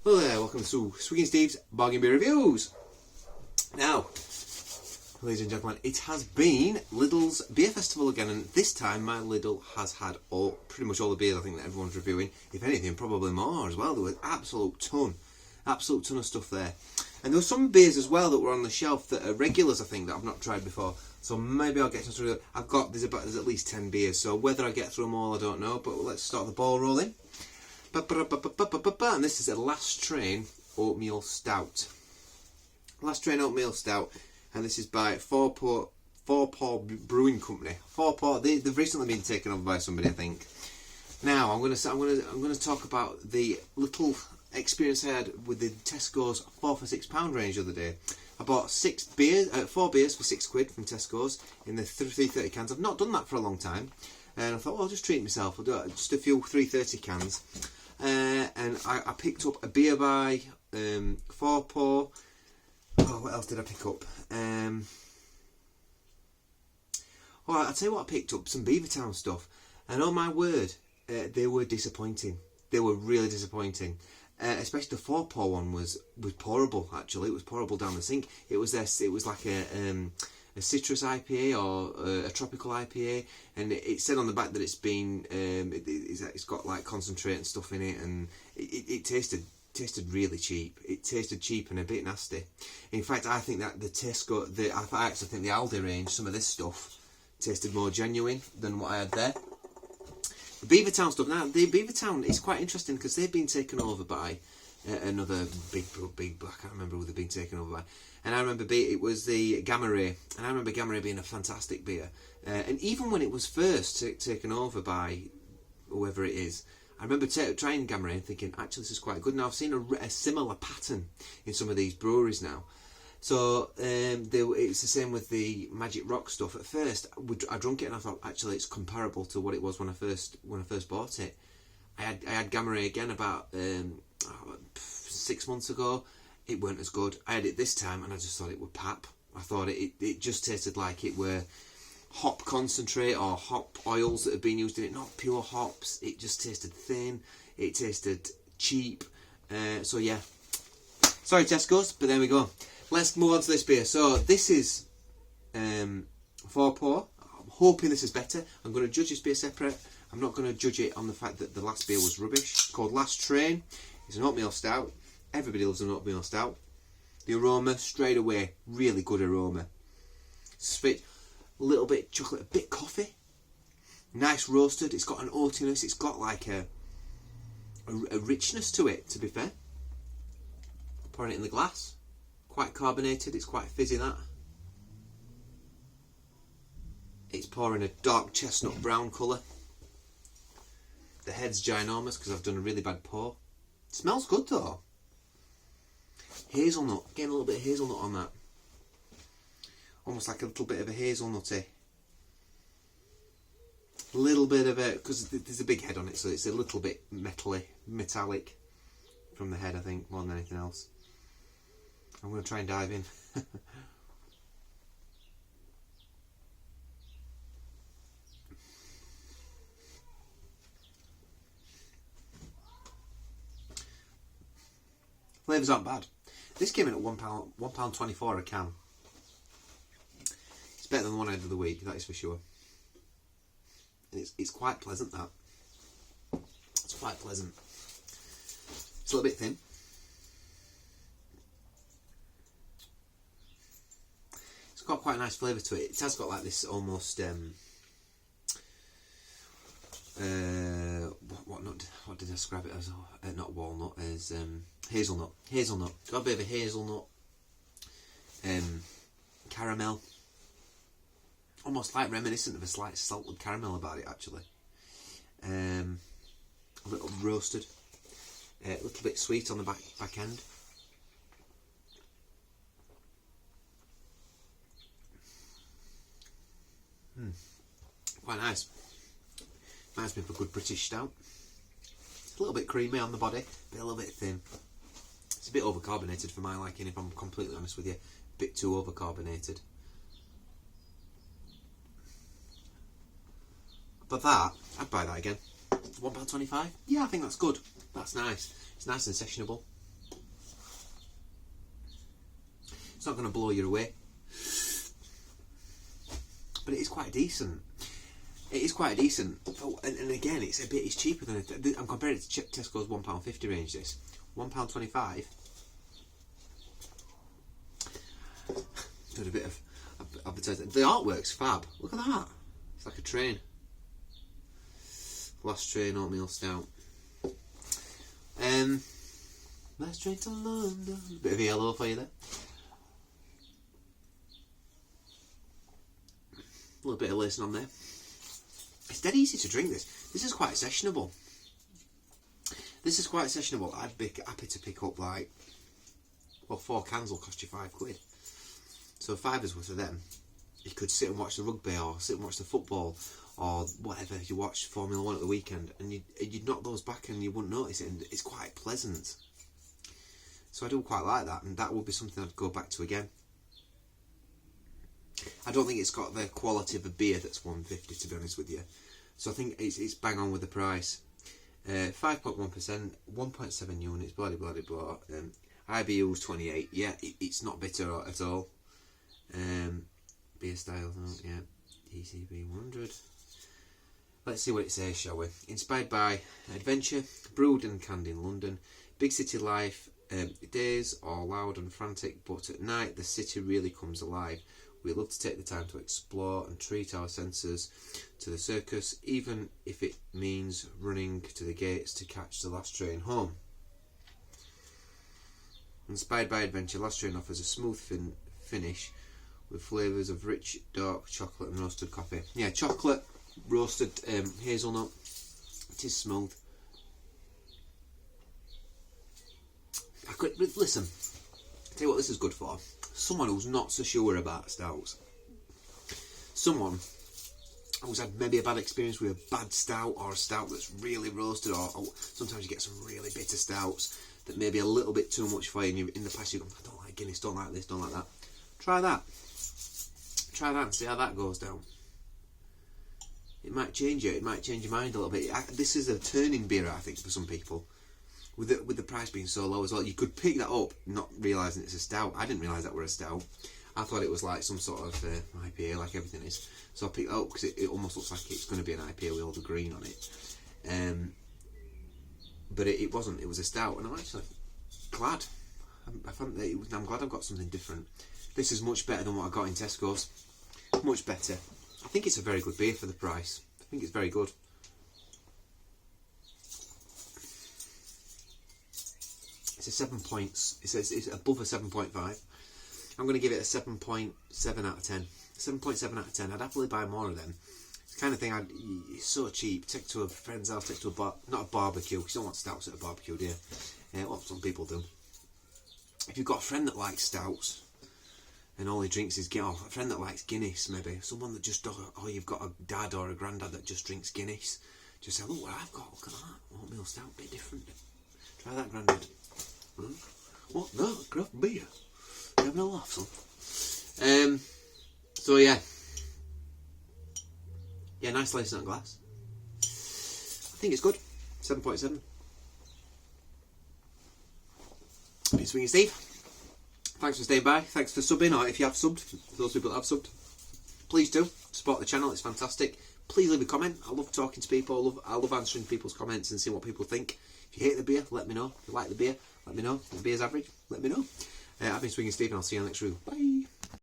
Hello there, welcome to Swiggy Steve's Bargain Beer Reviews. Now, ladies and gentlemen, it has been Lidl's Beer Festival again, and this time my Lidl has had pretty much all the beers I think that everyone's reviewing. If anything, probably more as well. There was absolute ton of stuff there. And there were some beers as well that were on the shelf that are regulars, I think, that I've not tried before. So maybe I'll get through. There's at least 10 beers, so whether I get through them all, I don't know. But let's start the ball rolling. And this is a Last Train Oatmeal Stout. Last Train Oatmeal Stout, and this is by Fourpure Brewing Company. Fourpure, they've recently been taken over by somebody, I think. Now I'm going to talk about the little experience I had with the Tesco's 4 for £6 range the other day. I bought 4 beers for £6 from Tesco's in the 330 cans. I've not done that for a long time, and I thought, well, I'll just treat myself. I'll do just a few 330 cans. And I picked up a beer by Fourpure. Oh, what else did I pick up? I'll tell you what I picked up, some Beavertown stuff. And oh my word, they were disappointing. They were really disappointing. Especially the Fourpure one was pourable, actually. It was pourable down the sink. It was like a citrus IPA or a tropical IPA, and it said on the back that it's been it's got like concentrate and stuff in it, and it tasted really cheap. It tasted cheap and a bit nasty. In fact, I think that I actually think the Aldi range, some of this stuff tasted more genuine than what I had there. The Beavertown stuff, now the Beavertown is quite interesting because they've been taken over by another big, I can't remember who they've been taken over by. And I remember it was the Gamma Ray, and I remember Gamma Ray being a fantastic beer. And even when it was first taken over by whoever it is, I remember trying Gamma Ray and thinking, actually, this is quite good. Now I've seen a similar pattern in some of these breweries now. So it's the same with the Magic Rock stuff. At first, I drank it and I thought, actually, it's comparable to what it was when I first bought it. I had Gamma Ray again about 6 months ago. It weren't as good. I had it this time and I just thought it were pap. I thought it just tasted like it were hop concentrate or hop oils that had been used in it, not pure hops. It just tasted thin. It tasted cheap. So yeah, sorry Tesco's, but there we go. Let's move on to this beer. So this is Fourpure. I'm hoping this is better. I'm going to judge this beer separate. I'm not going to judge it on the fact that the last beer was rubbish. It's called Last Train. It's an oatmeal stout. Everybody loves an oatmeal stout. The aroma, straight away, really good aroma. Sweet, a little bit chocolate, a bit coffee. Nice roasted. It's got an oatiness. It's got like a richness to it, to be fair. Pouring it in the glass. Quite carbonated. It's quite fizzy, that. It's pouring a dark chestnut brown colour. The head's ginormous because I've done a really bad pour. It smells good though. Hazelnut, getting a little bit of hazelnut on that. Almost like a little bit of a hazelnutty. A little bit of it, because there's a big head on it, so it's a little bit metallic from the head, I think, more than anything else. I'm going to try and dive in. Flavours aren't bad. This came in at £1.24 a can. It's better than the one I had the other week, that is for sure. And it's quite pleasant, that. It's quite pleasant. It's a little bit thin. It's got quite a nice flavour to it. It has got like this almost what did I describe it as? Not walnut, as hazelnut. Got a bit of a hazelnut, caramel, almost like reminiscent of a slight salted caramel about it actually. A little roasted, a little bit sweet on the back end. Quite nice. Reminds me of a good British stout. It's a little bit creamy on the body, but a little bit thin. It's a bit overcarbonated for my liking, if I'm completely honest with you. A bit too overcarbonated. But that, I'd buy that again. £1.25? Yeah, I think that's good. That's nice. It's nice and sessionable. It's not going to blow you away. But it is quite decent. It is quite decent. Oh, and again, it's cheaper than I'm comparing it to Tesco's £1.50 range. This £1.25. Did a bit of advertising. The artwork's fab. Look at that. It's like a train. Last train oatmeal stout. Last train to London. Bit of yellow for you there. A little bit of lacing on there. It's dead easy to drink this. This is quite sessionable. I'd be happy to pick up like, well, 4 cans will cost you £5. So £5 worth of them. You could sit and watch the rugby or sit and watch the football or whatever you watch Formula 1 at the weekend, and you'd knock those back and you wouldn't notice it, and it's quite pleasant. So I do quite like that, and that would be something I'd go back to again. I don't think it's got the quality of a beer that's £1.50, to be honest with you. So I think it's bang on with the price. 5.1%, 1.7 units, blah blah blah blah. IBU's 28. Yeah, it's not bitter at all. Beer style, yeah. ECB 100. Let's see what it says, shall we? Inspired by adventure, brewed and canned in London. Big city life. Days are loud and frantic, but at night the city really comes alive. We love to take the time to explore and treat our senses to the circus, even if it means running to the gates to catch the last train home. Inspired by adventure, Last Train offers a smooth finish with flavours of rich, dark chocolate and roasted coffee. Yeah, chocolate, roasted hazelnut. It is smooth. Listen, I'll tell you what this is good for. Someone who's not so sure about stouts. Someone who's had maybe a bad experience with a bad stout, or a stout that's really roasted, or sometimes you get some really bitter stouts that may be a little bit too much for you, and in the past you go, I don't like Guinness, don't like this, don't like that. Try that and see how that goes down. It might change you, it might change your mind a little bit. This is a turning beer, I think, for some people. With the price being so low as well, you could pick that up not realising it's a stout. I didn't realise that were a stout. I thought it was like some sort of IPA, like everything is. So I picked it up because it almost looks like it's going to be an IPA with all the green on it. But it wasn't. It was a stout, and I'm actually glad. I'm glad I've got something different. This is much better than what I got in Tesco's. Much better. I think it's a very good beer for the price. I think it's very good. It's a 7 points. It's above a 7.5. I'm going to give it a 7.7 out of 10. 7.7 out of 10. I'd happily buy more of them. It's the kind of thing it's so cheap. Take to a friend's house, take to not a barbecue, because you don't want stouts at a barbecue, do you? What some people do. If you've got a friend that likes stouts and all he drinks is Guinness, a friend that likes Guinness, maybe someone that just, or you've got a dad or a granddad that just drinks Guinness, just say, look what I've got, look at that, oatmeal stout, a bit different. Try that, granddad. What? No, craft beer. You having a laugh, son? So yeah, nice lace in that glass. I think it's good. 7.7. Been Swinging Steve. Thanks for staying by. Thanks for subbing, or if you have subbed, for those people that have subbed, please do support the channel. It's fantastic. Please leave a comment. I love talking to people. I love answering people's comments and seeing what people think. If you hate the beer, let me know. If you like the beer, let me know. If the beer's average, let me know. I've been Swinging Steve, and I'll see you on the next review. Bye.